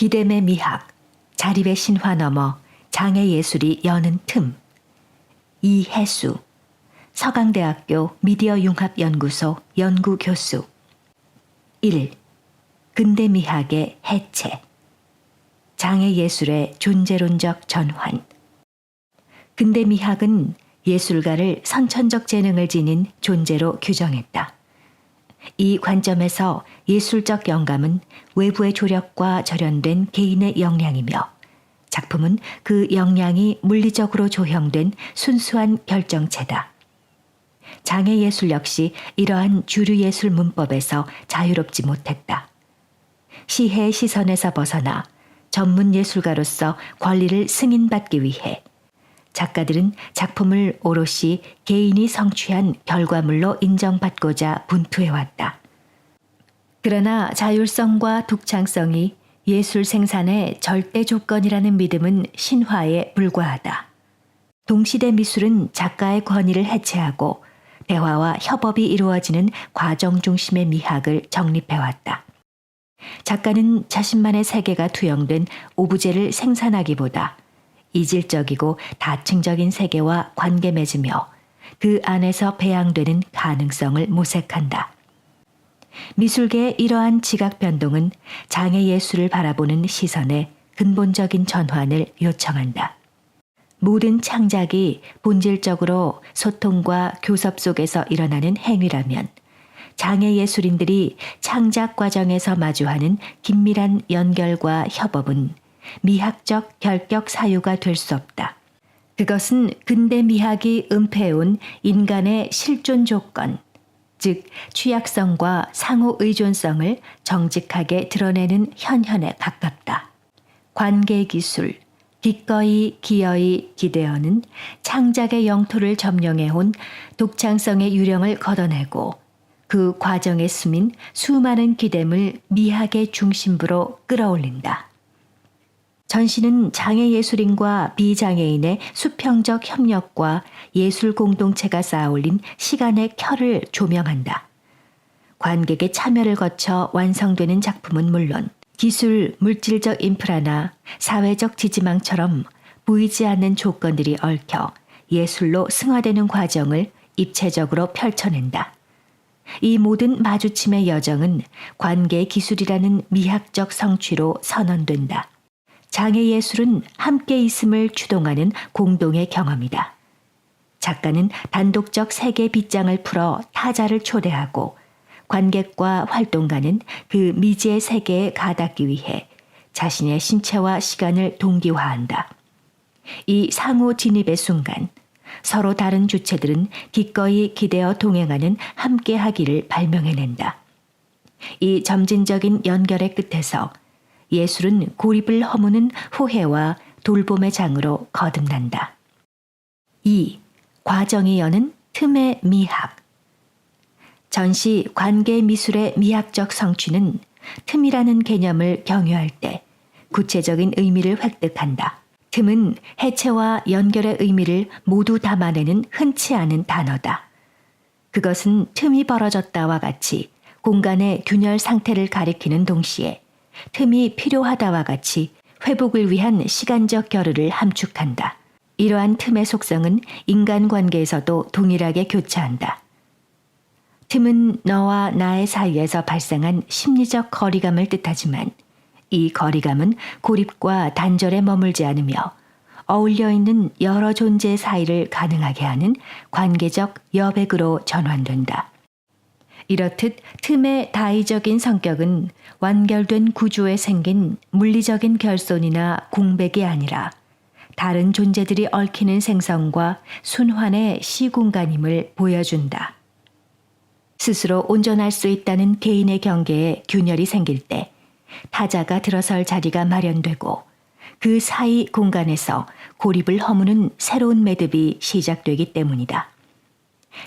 기댐의 미학, 자립의 신화 넘어 장애 예술이 여는 틈. 이혜수, 서강대학교 미디어융합연구소 연구교수. 1. 근대미학의 해체. 장애 예술의 존재론적 전환. 근대미학은 예술가를 선천적 재능을 지닌 존재로 규정했다. 이 관점에서 예술적 영감은 외부의 조력과 절연된 개인의 역량이며 작품은 그 역량이 물리적으로 조형된 순수한 결정체다. 장애 예술 역시 이러한 주류 예술 문법에서 자유롭지 못했다. 시혜의 시선에서 벗어나 전문 예술가로서 권리를 승인받기 위해 작가들은 작품을 오롯이 개인이 성취한 결과물로 인정받고자 분투해왔다. 그러나 자율성과 독창성이 예술 생산의 절대 조건이라는 믿음은 신화에 불과하다. 동시대 미술은 작가의 권위를 해체하고 대화와 협업이 이루어지는 과정 중심의 미학을 정립해왔다. 작가는 자신만의 세계가 투영된 오브제를 생산하기보다 이질적이고 다층적인 세계와 관계 맺으며 그 안에서 배양되는 가능성을 모색한다. 미술계의 이러한 지각 변동은 장애 예술을 바라보는 시선의 근본적인 전환을 요청한다. 모든 창작이 본질적으로 소통과 교섭 속에서 일어나는 행위라면 장애 예술인들이 창작 과정에서 마주하는 긴밀한 연결과 협업은 미학적 결격 사유가 될 수 없다. 그것은 근대 미학이 은폐해온 인간의 실존 조건, 즉 취약성과 상호 의존성을 정직하게 드러내는 현현에 가깝다. 관계기술, 기꺼이 기어이 기대어는 창작의 영토를 점령해온 독창성의 유령을 걷어내고 그 과정에 숨인 수많은 기댐을 미학의 중심부로 끌어올린다. 전시는 장애예술인과 비장애인의 수평적 협력과 예술 공동체가 쌓아올린 시간의 켜를 조명한다. 관객의 참여를 거쳐 완성되는 작품은 물론 기술, 물질적 인프라나 사회적 지지망처럼 보이지 않는 조건들이 얽혀 예술로 승화되는 과정을 입체적으로 펼쳐낸다. 이 모든 마주침의 여정은 관계 기술이라는 미학적 성취로 선언된다. 장애 예술은 함께 있음을 추동하는 공동의 경험이다. 작가는 단독적 세계 빗장을 풀어 타자를 초대하고 관객과 활동가는 그 미지의 세계에 가닿기 위해 자신의 신체와 시간을 동기화한다. 이 상호 진입의 순간 서로 다른 주체들은 기꺼이 기대어 동행하는 함께하기를 발명해낸다. 이 점진적인 연결의 끝에서 예술은 고립을 허무는 후회와 돌봄의 장으로 거듭난다. 2. 과정이 여는 틈의 미학. 전시 관계 미술의 미학적 성취는 틈이라는 개념을 경유할 때 구체적인 의미를 획득한다. 틈은 해체와 연결의 의미를 모두 담아내는 흔치 않은 단어다. 그것은 틈이 벌어졌다와 같이 공간의 균열 상태를 가리키는 동시에 틈이 필요하다와 같이 회복을 위한 시간적 겨를을 함축한다. 이러한 틈의 속성은 인간관계에서도 동일하게 교차한다. 틈은 너와 나의 사이에서 발생한 심리적 거리감을 뜻하지만 이 거리감은 고립과 단절에 머물지 않으며 어울려 있는 여러 존재 사이를 가능하게 하는 관계적 여백으로 전환된다. 이렇듯 틈의 다의적인 성격은 완결된 구조에 생긴 물리적인 결손이나 공백이 아니라 다른 존재들이 얽히는 생성과 순환의 시공간임을 보여준다. 스스로 온전할 수 있다는 개인의 경계에 균열이 생길 때 타자가 들어설 자리가 마련되고 그 사이 공간에서 고립을 허무는 새로운 매듭이 시작되기 때문이다.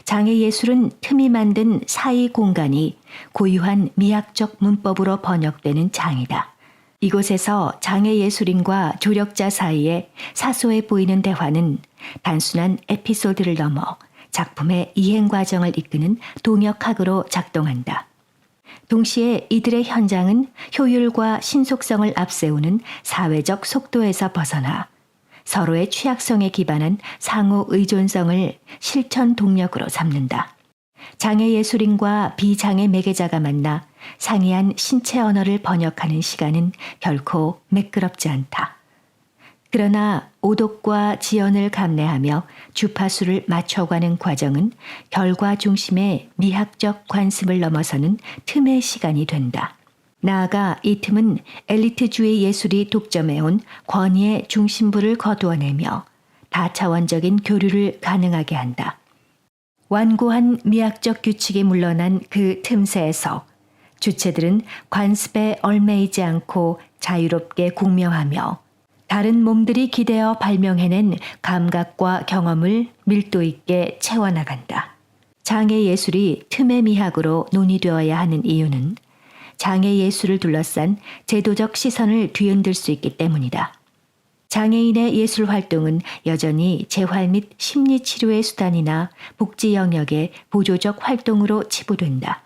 장애 예술은 틈이 만든 사이 공간이 고유한 미학적 문법으로 번역되는 장이다. 이곳에서 장애 예술인과 조력자 사이에 사소해 보이는 대화는 단순한 에피소드를 넘어 작품의 이행 과정을 이끄는 동역학으로 작동한다. 동시에 이들의 현장은 효율과 신속성을 앞세우는 사회적 속도에서 벗어나 서로의 취약성에 기반한 상호 의존성을 실천 동력으로 삼는다. 장애 예술인과 비장애 매개자가 만나 상이한 신체 언어를 번역하는 시간은 결코 매끄럽지 않다. 그러나 오독과 지연을 감내하며 주파수를 맞춰가는 과정은 결과 중심의 미학적 관습을 넘어서는 틈의 시간이 된다. 나아가 이 틈은 엘리트주의 예술이 독점해온 권위의 중심부를 거두어내며 다차원적인 교류를 가능하게 한다. 완고한 미학적 규칙이 물러난 그 틈새에서 주체들은 관습에 얽매이지 않고 자유롭게 공명하며 다른 몸들이 기대어 발명해낸 감각과 경험을 밀도 있게 채워나간다. 장애 예술이 틈의 미학으로 논의되어야 하는 이유는 장애 예술을 둘러싼 제도적 시선을 뒤흔들 수 있기 때문이다. 장애인의 예술 활동은 여전히 재활 및 심리치료의 수단이나 복지 영역의 보조적 활동으로 치부된다.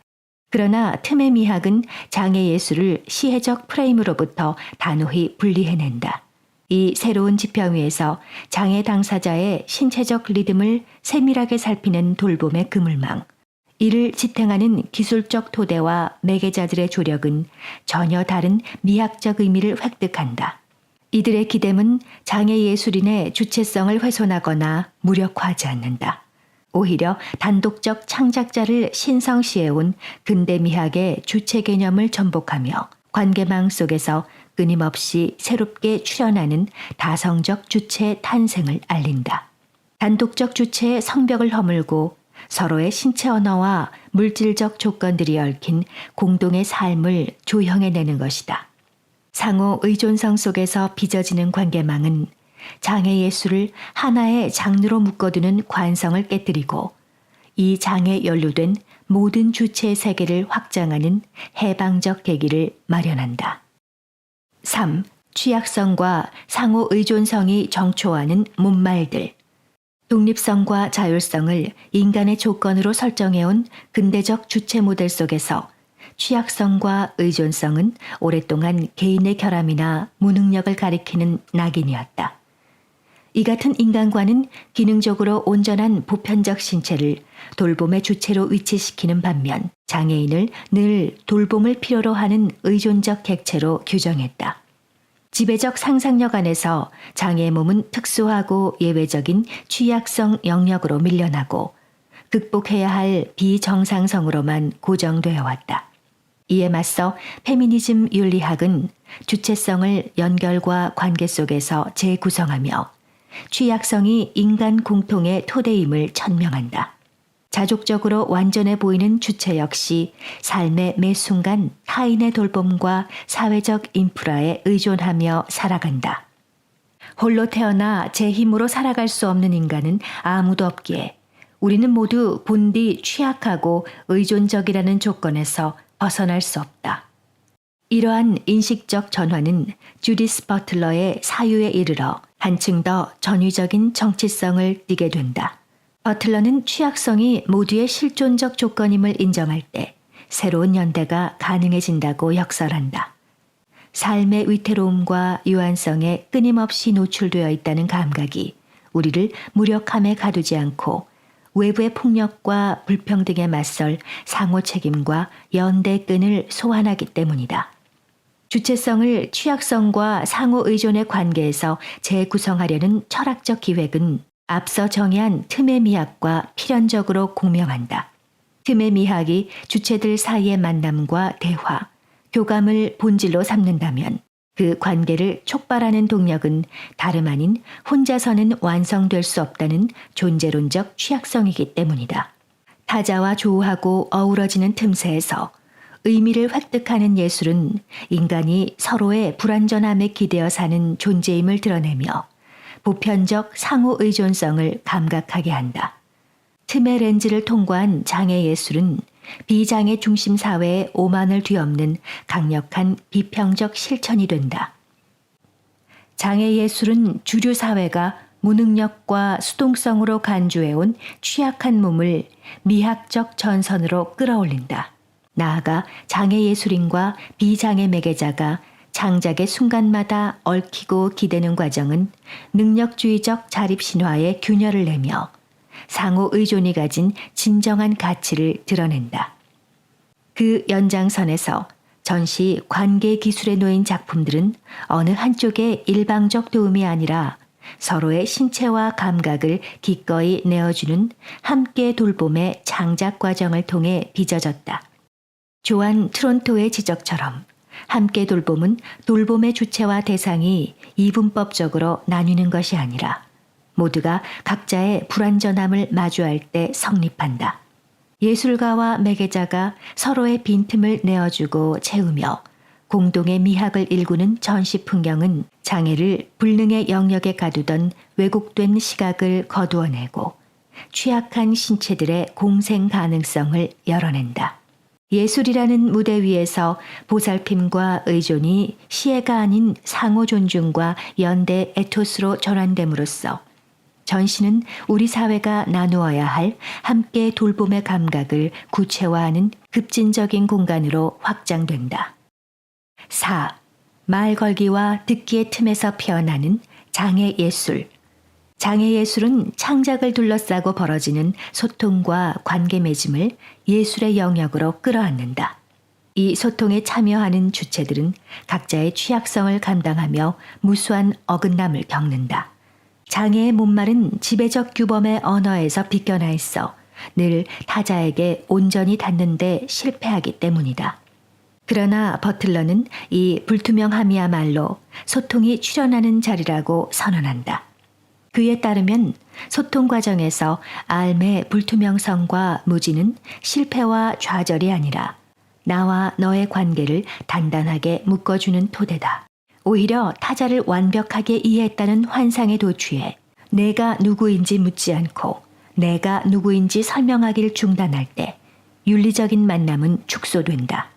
그러나 틈의 미학은 장애 예술을 시혜적 프레임으로부터 단호히 분리해낸다. 이 새로운 지평 위에서 장애 당사자의 신체적 리듬을 세밀하게 살피는 돌봄의 그물망, 이를 지탱하는 기술적 토대와 매개자들의 조력은 전혀 다른 미학적 의미를 획득한다. 이들의 기댐은 장애 예술인의 주체성을 훼손하거나 무력화하지 않는다. 오히려 단독적 창작자를 신성시해온 근대 미학의 주체 개념을 전복하며 관계망 속에서 끊임없이 새롭게 출현하는 다성적 주체의 탄생을 알린다. 단독적 주체의 성벽을 허물고 서로의 신체 언어와 물질적 조건들이 얽힌 공동의 삶을 조형해내는 것이다. 상호 의존성 속에서 빚어지는 관계망은 장애 예술을 하나의 장르로 묶어두는 관성을 깨뜨리고 이 장에 연루된 모든 주체의 세계를 확장하는 해방적 계기를 마련한다. 3. 취약성과 상호 의존성이 정초하는 못말들. 독립성과 자율성을 인간의 조건으로 설정해온 근대적 주체 모델 속에서 취약성과 의존성은 오랫동안 개인의 결함이나 무능력을 가리키는 낙인이었다. 이 같은 인간관은 기능적으로 온전한 보편적 신체를 돌봄의 주체로 위치시키는 반면 장애인을 늘 돌봄을 필요로 하는 의존적 객체로 규정했다. 지배적 상상력 안에서 장애의 몸은 특수하고 예외적인 취약성 영역으로 밀려나고 극복해야 할 비정상성으로만 고정되어 왔다. 이에 맞서 페미니즘 윤리학은 주체성을 연결과 관계 속에서 재구성하며 취약성이 인간 공통의 토대임을 천명한다. 자족적으로 완전해 보이는 주체 역시 삶의 매 순간 타인의 돌봄과 사회적 인프라에 의존하며 살아간다. 홀로 태어나 제 힘으로 살아갈 수 없는 인간은 아무도 없기에 우리는 모두 본디 취약하고 의존적이라는 조건에서 벗어날 수 없다. 이러한 인식적 전환은 주디스 버틀러의 사유에 이르러 한층 더 전위적인 정치성을 띠게 된다. 버틀러는 취약성이 모두의 실존적 조건임을 인정할 때 새로운 연대가 가능해진다고 역설한다. 삶의 위태로움과 유한성에 끊임없이 노출되어 있다는 감각이 우리를 무력함에 가두지 않고 외부의 폭력과 불평등에 맞설 상호 책임과 연대 끈을 소환하기 때문이다. 주체성을 취약성과 상호 의존의 관계에서 재구성하려는 철학적 기획은 앞서 정의한 틈의 미학과 필연적으로 공명한다. 틈의 미학이 주체들 사이의 만남과 대화, 교감을 본질로 삼는다면 그 관계를 촉발하는 동력은 다름 아닌 혼자서는 완성될 수 없다는 존재론적 취약성이기 때문이다. 타자와 조우하고 어우러지는 틈새에서 의미를 획득하는 예술은 인간이 서로의 불완전함에 기대어 사는 존재임을 드러내며 보편적 상호 의존성을 감각하게 한다. 틈의 렌즈를 통과한 장애 예술은 비장애 중심 사회의 오만을 뒤엎는 강력한 비평적 실천이 된다. 장애 예술은 주류 사회가 무능력과 수동성으로 간주해온 취약한 몸을 미학적 전선으로 끌어올린다. 나아가 장애 예술인과 비장애 매개자가 창작의 순간마다 얽히고 기대는 과정은 능력주의적 자립신화의 균열을 내며 상호 의존이 가진 진정한 가치를 드러낸다. 그 연장선에서 전시 관계 기술에 놓인 작품들은 어느 한쪽의 일방적 도움이 아니라 서로의 신체와 감각을 기꺼이 내어주는 함께 돌봄의 창작 과정을 통해 빚어졌다. 조안 트론토의 지적처럼 함께 돌봄은 돌봄의 주체와 대상이 이분법적으로 나뉘는 것이 아니라 모두가 각자의 불완전함을 마주할 때 성립한다. 예술가와 매개자가 서로의 빈틈을 내어주고 채우며 공동의 미학을 일구는 전시 풍경은 장애를 불능의 영역에 가두던 왜곡된 시각을 거두어내고 취약한 신체들의 공생 가능성을 열어낸다. 예술이라는 무대 위에서 보살핌과 의존이 시혜가 아닌 상호 존중과 연대 에토스로 전환됨으로써 전시는 우리 사회가 나누어야 할 함께 돌봄의 감각을 구체화하는 급진적인 공간으로 확장된다. 4. 말 걸기와 듣기의 틈에서 피어나는 장애 예술. 장애 예술은 창작을 둘러싸고 벌어지는 소통과 관계 맺음을 예술의 영역으로 끌어안는다. 이 소통에 참여하는 주체들은 각자의 취약성을 감당하며 무수한 어긋남을 겪는다. 장애의 못말은 지배적 규범의 언어에서 비껴나 있어 늘 타자에게 온전히 닿는데 실패하기 때문이다. 그러나 버틀러는 이 불투명함이야말로 소통이 출현하는 자리라고 선언한다. 그에 따르면 소통 과정에서 삶의 불투명성과 무지는 실패와 좌절이 아니라 나와 너의 관계를 단단하게 묶어주는 토대다. 오히려 타자를 완벽하게 이해했다는 환상에 도취해 내가 누구인지 묻지 않고 내가 누구인지 설명하기를 중단할 때 윤리적인 만남은 축소된다.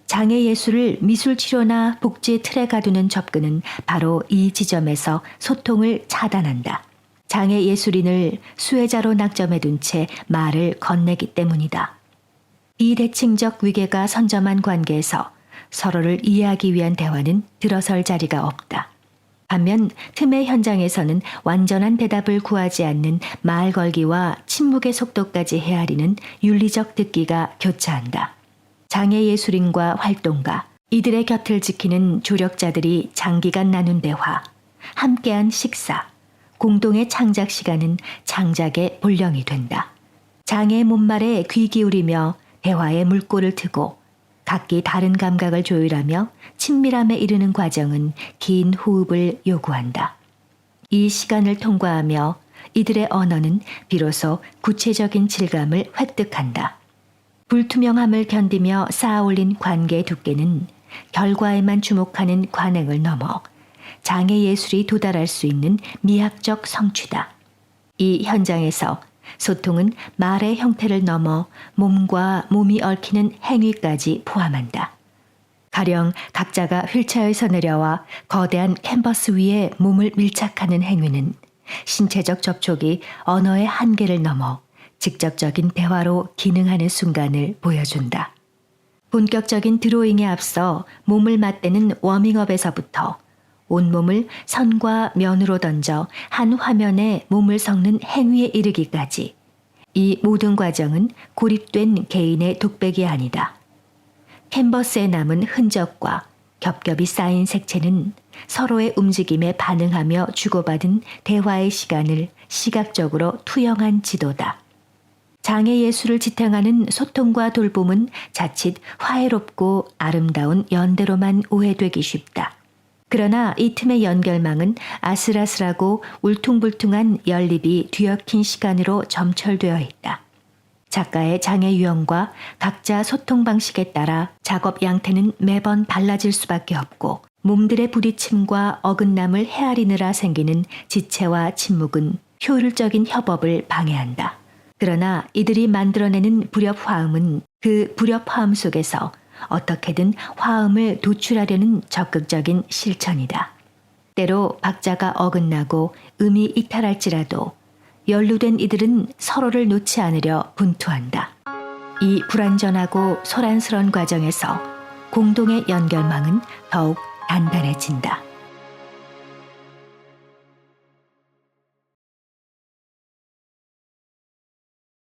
장애 예술을 미술 치료나 복지 틀에 가두는 접근은 바로 이 지점에서 소통을 차단한다. 장애 예술인을 수혜자로 낙점해 둔 채 말을 건네기 때문이다. 이 대칭적 위계가 선점한 관계에서 서로를 이해하기 위한 대화는 들어설 자리가 없다. 반면 틈의 현장에서는 완전한 대답을 구하지 않는 말 걸기와 침묵의 속도까지 헤아리는 윤리적 듣기가 교차한다. 장애 예술인과 활동가, 이들의 곁을 지키는 조력자들이 장기간 나눈 대화, 함께한 식사, 공동의 창작 시간은 창작의 본령이 된다. 장애의 못말에 귀 기울이며 대화의 물꼬를 트고 각기 다른 감각을 조율하며 친밀함에 이르는 과정은 긴 호흡을 요구한다. 이 시간을 통과하며 이들의 언어는 비로소 구체적인 질감을 획득한다. 불투명함을 견디며 쌓아올린 관계의 두께는 결과에만 주목하는 관행을 넘어 장애 예술이 도달할 수 있는 미학적 성취다. 이 현장에서 소통은 말의 형태를 넘어 몸과 몸이 얽히는 행위까지 포함한다. 가령 각자가 휠체어에서 내려와 거대한 캔버스 위에 몸을 밀착하는 행위는 신체적 접촉이 언어의 한계를 넘어 직접적인 대화로 기능하는 순간을 보여준다. 본격적인 드로잉에 앞서 몸을 맞대는 워밍업에서부터 온몸을 선과 면으로 던져 한 화면에 몸을 섞는 행위에 이르기까지 이 모든 과정은 고립된 개인의 독백이 아니다. 캔버스에 남은 흔적과 겹겹이 쌓인 색채는 서로의 움직임에 반응하며 주고받은 대화의 시간을 시각적으로 투영한 지도다. 장애 예술을 지탱하는 소통과 돌봄은 자칫 화해롭고 아름다운 연대로만 오해되기 쉽다. 그러나 이 틈의 연결망은 아슬아슬하고 울퉁불퉁한 연립이 뒤엉킨 시간으로 점철되어 있다. 작가의 장애 유형과 각자 소통 방식에 따라 작업 양태는 매번 달라질 수밖에 없고 몸들의 부딪힘과 어긋남을 헤아리느라 생기는 지체와 침묵은 효율적인 협업을 방해한다. 그러나 이들이 만들어내는 불협화음은 그 불협화음 속에서 어떻게든 화음을 도출하려는 적극적인 실천이다. 때로 박자가 어긋나고 음이 이탈할지라도 연루된 이들은 서로를 놓지 않으려 분투한다. 이 불완전하고 소란스런 과정에서 공동의 연결망은 더욱 단단해진다.